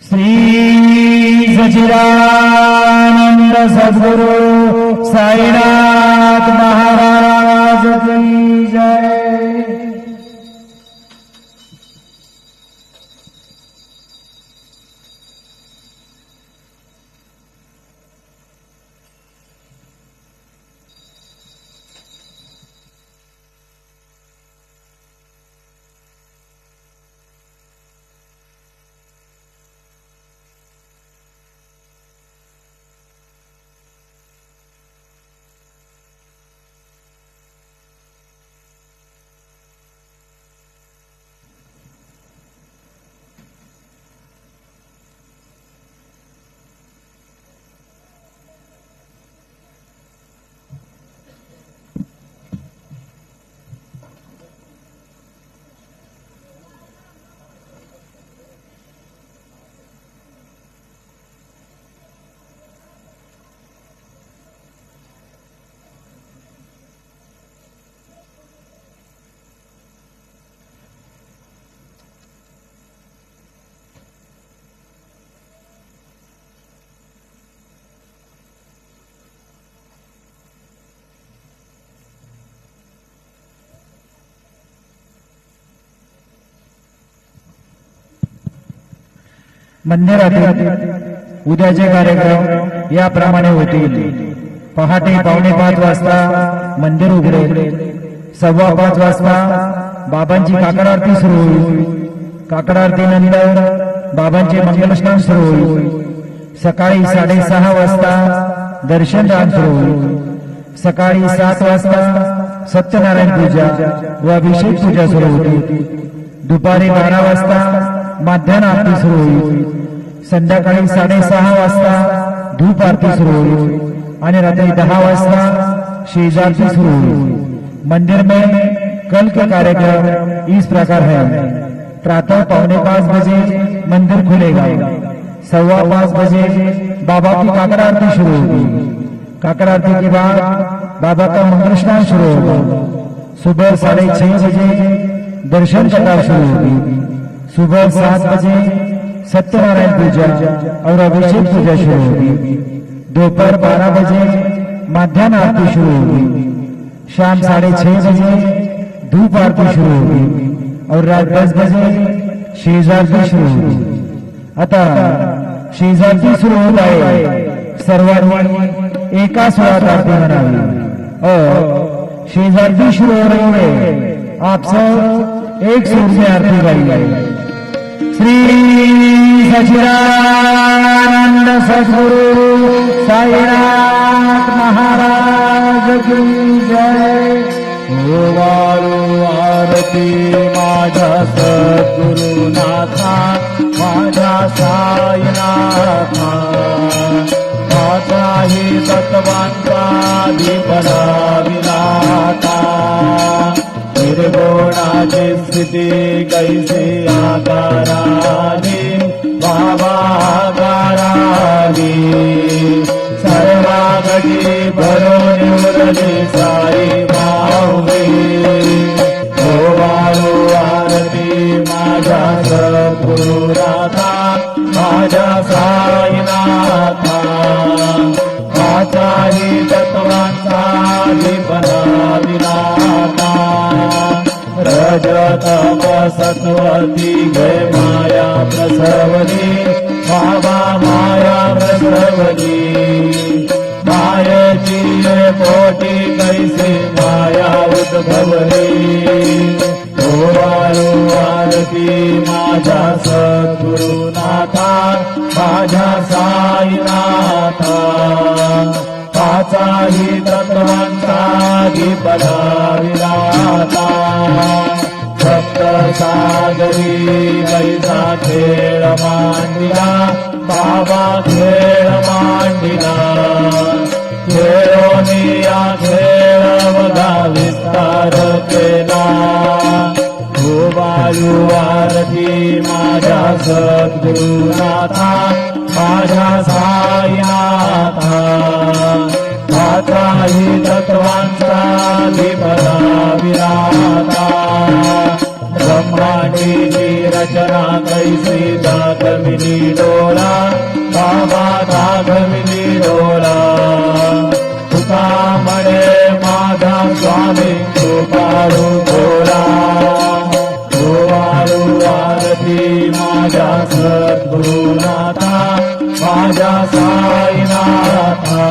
श्री सच्चिदानंद सद्गुरु साईनाथ महाराज की जय। मंदिरात उद्याचे कार्यक्रम याप्रमाणे होतील। पहाटे 4:45 वाजता मंदिर उघडेल। 5:15 वाजता बाबांची काकड आरती सुरू होईल। काकड आरतीनंतर बाबांचे मंगलस्नान सुरू होईल। सकाळी 6:30 वाजता दर्शन दान सुरू होईल। सकाळी 7 वाजता सत्यनारायण पूजा व अभिषेक पूजा सुरू होईल। दुपारी 12 वाजता माध्यान्ह आरती सुरू होईल। संध्याकाळी 6:30 वाजता धूप आरती सुरू होईल आणि रात्री 10 वाजता शेजारती सुरू होईल। मंदिर में कल के कार्यक्रम इस प्रकार है। प्रातः 4:45 बजे मंदिर खुलेगा। 5:15 बजे बाबा की काकड़ आरती शुरू होगी। काकड़ आरती के बाद बाबा का मंगल स्नान शुरू होगा। सुबह 6:30 बजे दर्शन कतार शुरू होगी। सुबह 7 बजे सत्यनारायण पूजा और अभिषेक पूजा शुरू होगी। दोपहर 12 बजे माध्यान्ह आरती शुरू होगी। शाम 6:30 बजे धूप आरती शुरू होगी और रात 10 बजे शेजारती शुरू होगी। आता शेजारती सुरू होत आहे। सर्वांनी एका स्वरात आरती म्हणावी और शेजारती शुरू हो रही है। आप सब एक सुर से आरती गाइए। श्री सच्चिदानंद सद्गुरु साईनाथ महाराज की जय। वाळू आरती माझ्या सद्गुरुनाथा, माझ्या साईनाथा, माझाही तत्वांचा दीपना विनाथा। निर्गुणाची स्थिती कैसी आकाराली, बाबा आकाराली। सर्वा घटी भरून उरली साई माऊली। वाळू आरती माझ्या सद्गुरुनाथा, माझ्या साईनाथा, माझाही तत्वांचा दीपना विनाथा। रजतम सत्वती गय माया प्रसवली, बाबा माया प्रसवली। मायेची पोटी कैसे माया उद्भवली। वाळू आरती माझ्या सद्गुरुनाथा, माझ्या साईनाथा, पाचाही तत्वांचा दीपना विनाथा। सप्त सागरी कैसा खेळ मांडिला, बाबा खेळ मांडिला। खेळोनिया खेळ बघा विस्तार केला। वाळू आरती माझ्या सद्गुरुनाथा, माझ्या साईनाथा, माझाही तत्वांचा दीपना विनाथा। मांडीची रचना कैसी दाखविली डोळा बाबा दाखविली डोळा तुका म्हणे माझा स्वामी कृपाळू थोडा गोवाळू आरती माझ्या सद्गुरुनाथा माझ्या साईनाथा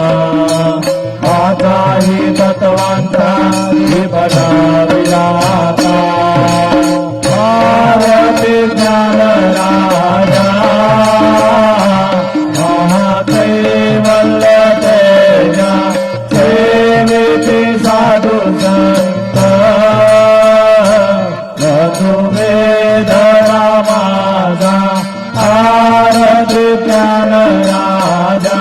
माझाही तत्वांचा विपदा विलाता भारती ज्ञान राजा महाकैवल्य तेजा सेविती साधू संत वेदना माझा आरती ज्ञान राजा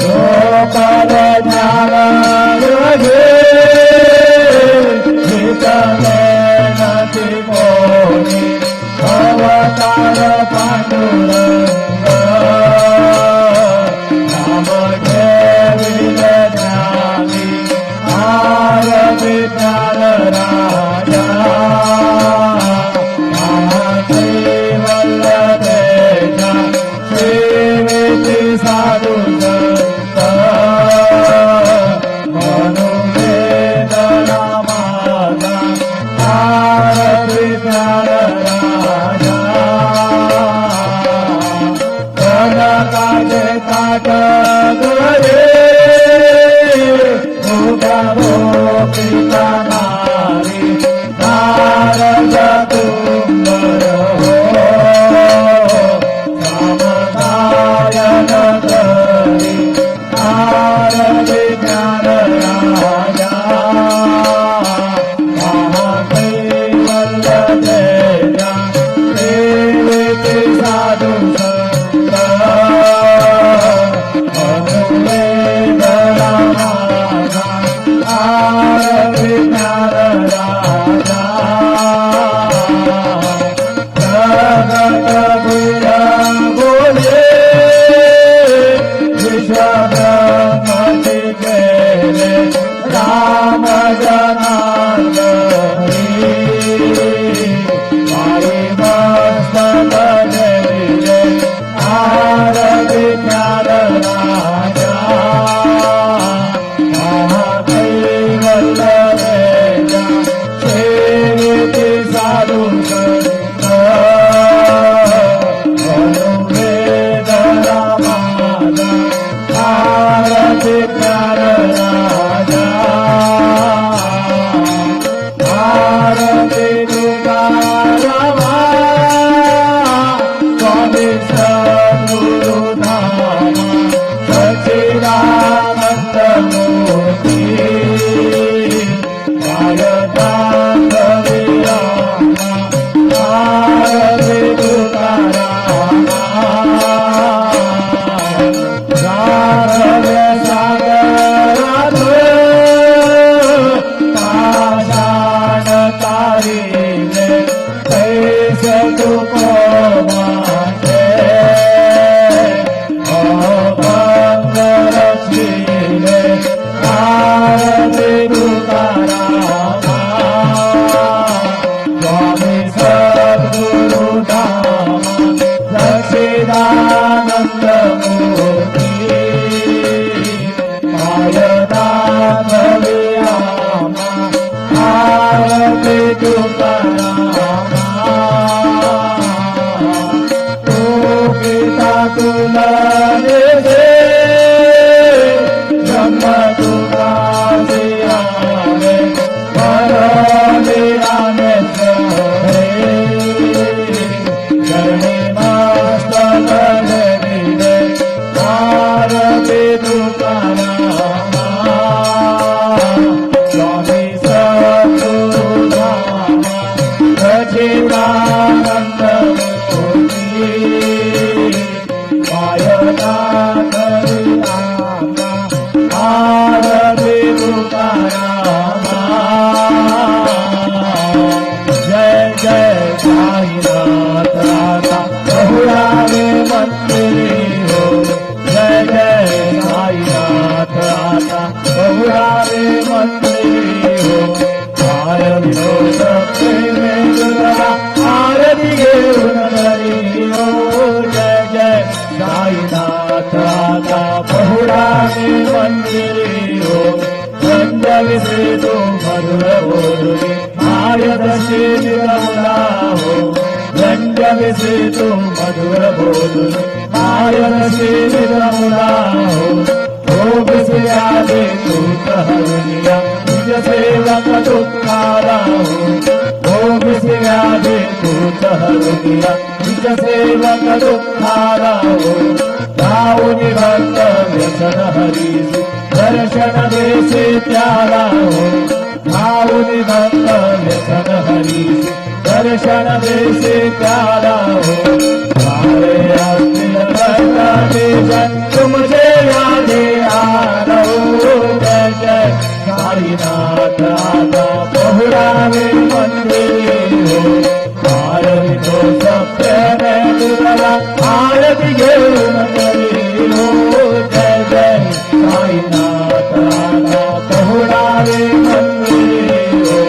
गोपाल ज्ञान रघे नती कोणी अवतार पांडुरंग नाम घेविल ज्ञानी आरती ज्ञान राजा महाकैवल्य तेजा सेविती साधू संत मनुवेदना माझा आरती ज्ञान राजा कनकाचे ताट गरे उभा गोपिका नारी नारद तुंबर हो समगायन करी आरती ज्ञान राजा महाकैवल्य तेजा सेविती साधू संत मनुवेदना माझा आरती ज्ञान राजा जगत गुर बोले विश्वब्रह्मति केले राम जनार्दनी माई मस्तक देविले आरती ज्ञान राजा महाकैवल्य तेजा सेविती साधू संत मनुवेदना माझा आरती ज्ञान राजा आरती तुकारामा स्वामी सद्गुरुधामा सच्चिदानंद मूर्ती आरती तुकारामा सागरात पाषाण तारिले कैसे तुको माझे अभंग रचिले आरती तुकारामा स्वामी सद्गुरुधामा सच्चिदानंद मूर्ती मायदानवियामा आरती तुकारामा तू गीता तुला दे ब्रह्म तुका सियावे परमे रामेश्वरे चरणी मस्तक देविले आरती तुकारामा स्वामी सद्गुरुधामा सच्चिदानंद मूर्ती मायदानवियामा आरती तुकारामा जय जय साईनाथ राधा बहुरावे मंदिरी हो जय जय साईनाथ राधा बहुरावे मंदिरी हो काय विनोद जसे तो मधुर बोलणे माय तशी निरमला हो रंजविसे तो मधुर बोलणे माय तशी निरमला हो बिसे आले तू हरुनिया निज सेवक दुःखाला हो बिसे आले तू हरुनिया निज सेवक दुःखाला हो गाऊनी भक्त व्यसन हरीसी दर्शन देसे त्याला हो गाऊनी भक्त व्यसन हरीसी दर्शन देसे त्याला हो सारे असतील भक्त देशन तुमचे यादे आलो जय जय साईनाथ आता बहुरावे मंदिरे हो आरती तो सत्य में तुला आरती घेऊन करी हो जय जय साईनाथ आता बहुरावे मंदिरे हो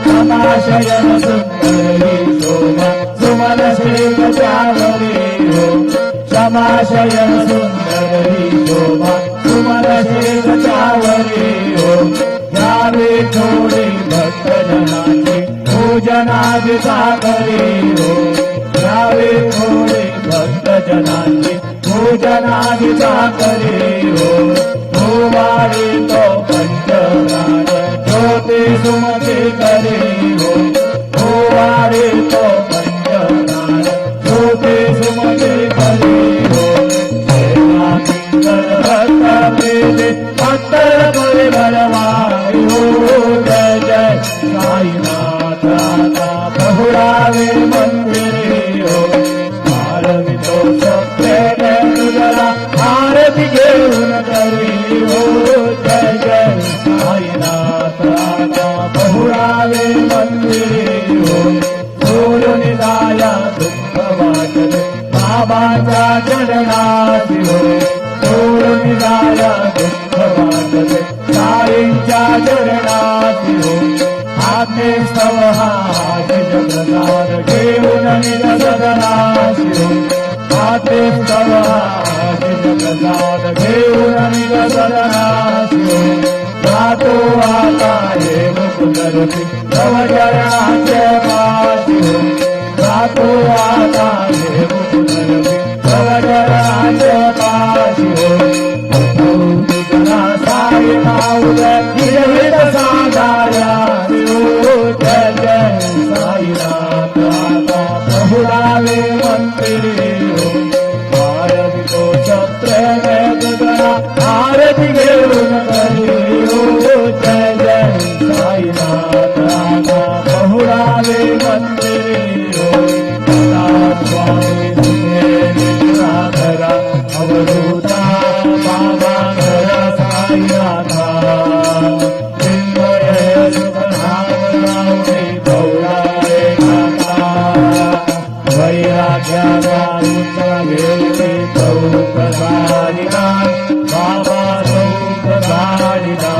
समाशयन सुंदरी शोभा सुमन शेख चावरी हो समाशयन सुंदरी शोभा सुमन शेख चावरी हो यावे थोडी भक्त जनाची पूजनादि सागरी हो यावे थोडी भक्त जनाची पूजनादि सागरी हो भुवारी तो पंचगान ज्योती सुमती करी हो भुवारी तो पंचगान ज्योती सुमती करी हो सेवा किंकर भक्त प्रीति पत्तर परिभरवाई हो जय जय साईनाथ आता बहुरावे मंदिरे हो आरती तो सत्य में तुझला आरती घेऊन करी हो जय जय साईनाथ आता बहुरावे मंदिरे हो सोडून जाया दुःख वाटले बाबाच्या चरणाशी हो सोडून जाया दुःख वाटले साईंच्या चरणाशी हो आते स्तव हा प्रसाद घेऊन निज सदनाशी हो आते स्तव हा प्रसाद घेऊन निज सदनाशी हो जातो आता हे मुकुंदरूपी तव चरणाचे पाशी हो जातो आता हे मुकुंदरूपी तव चरणाचे पाशी हो तुझा साई नाऊदय निर्मित साधाया जय जय साईनाथ आता बहुरावे मंदिरे हो आरती तो छत्र में तुझला आरती घेऊन करी हो जय जय साईनाथ आता बहुरावे मंदिरे हो स्वामी निराधरा अवधूता बाबा घरा साईनाथा चिन्मय सुखनामरावणे गौरावे नाथा वैराग्याचा घेऊने प्रसादिना बाबा प्रसादिना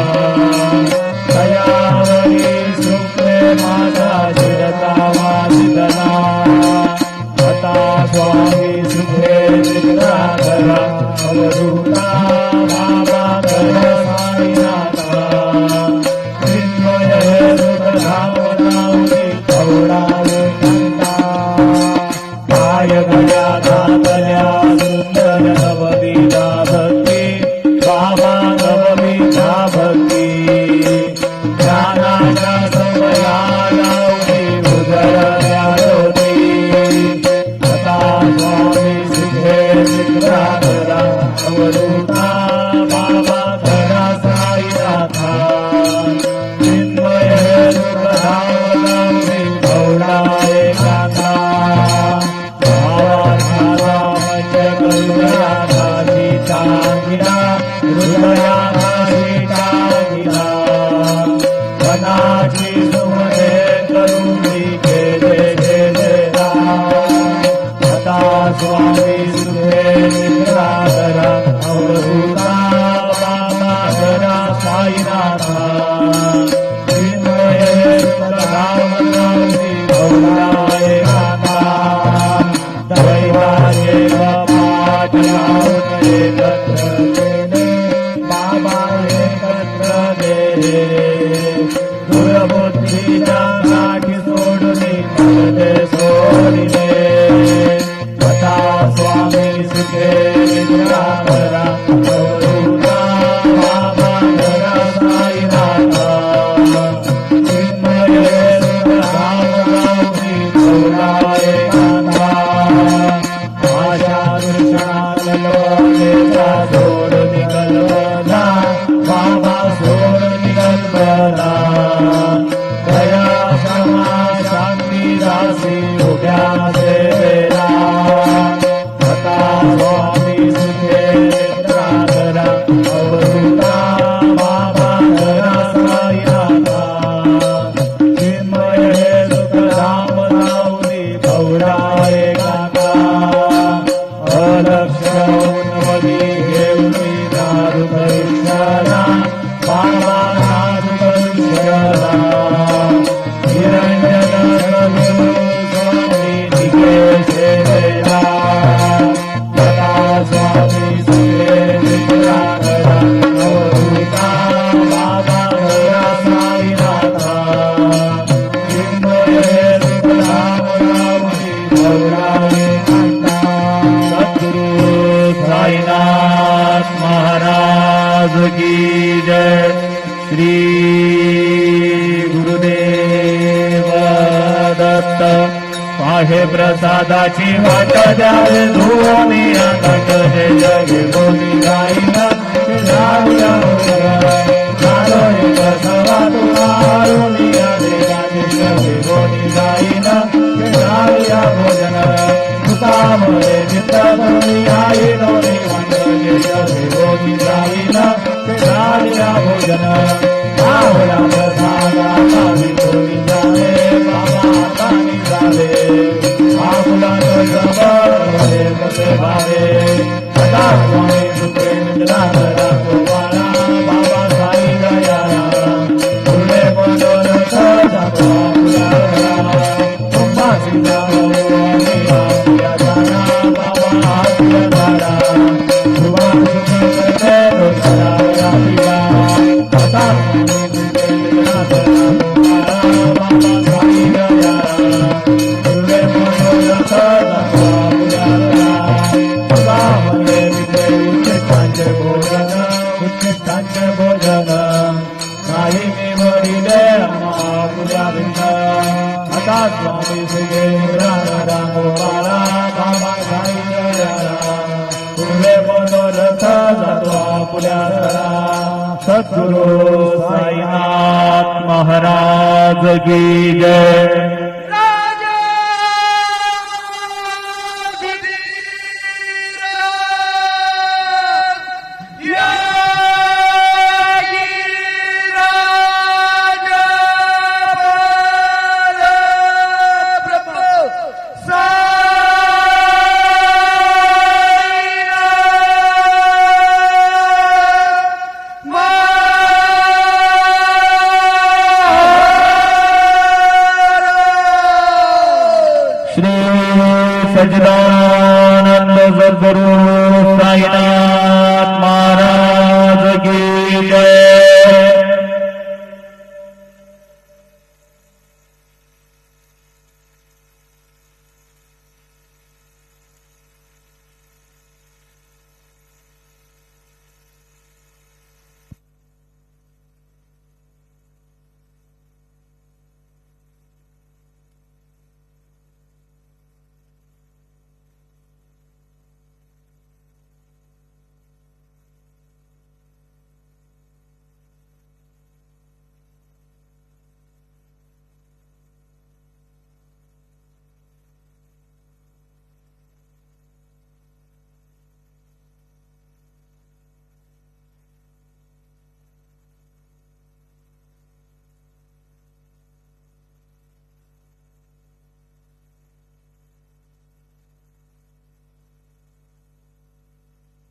दयावरी सुप्रे माझा शिरता वासिदना आता स्वामी आहे प्रसादाची वाट द्यावे धुवोनी आनंद हे जगे बोली गाईला ते जाऊया झालो एक सवा तुमारुनी आले गाणी जगे बोली गाईला ते जाऊया भोजन तुकामुळे चित्तमुनी आई नोनी वांडले जगे बोली गाईला ते जाऊया भोजन आवडा प्रसादा विठोली जावे बाबा तानी जावे आपुला जबर कसे भावे सदा स्वामी सुखे निद्रा गोपाळा बाबा साई दया फुले मनोरथ जातो आपुला तुम्हा सीता आपुल्या जाना बाबा आपुल्या जाना तुम्हा सुखे दोषा पिला आता भोजन नाही मी वडिले पूजा भिन्न आता स्वामी श्री राधा गोपाळा बाबा साई तुले मनोरथ जातो आपुल्या सद्गुरु साईनाथ महाराज की जय. सच्चिदानंद सद्गुरु साईनाथ महाराज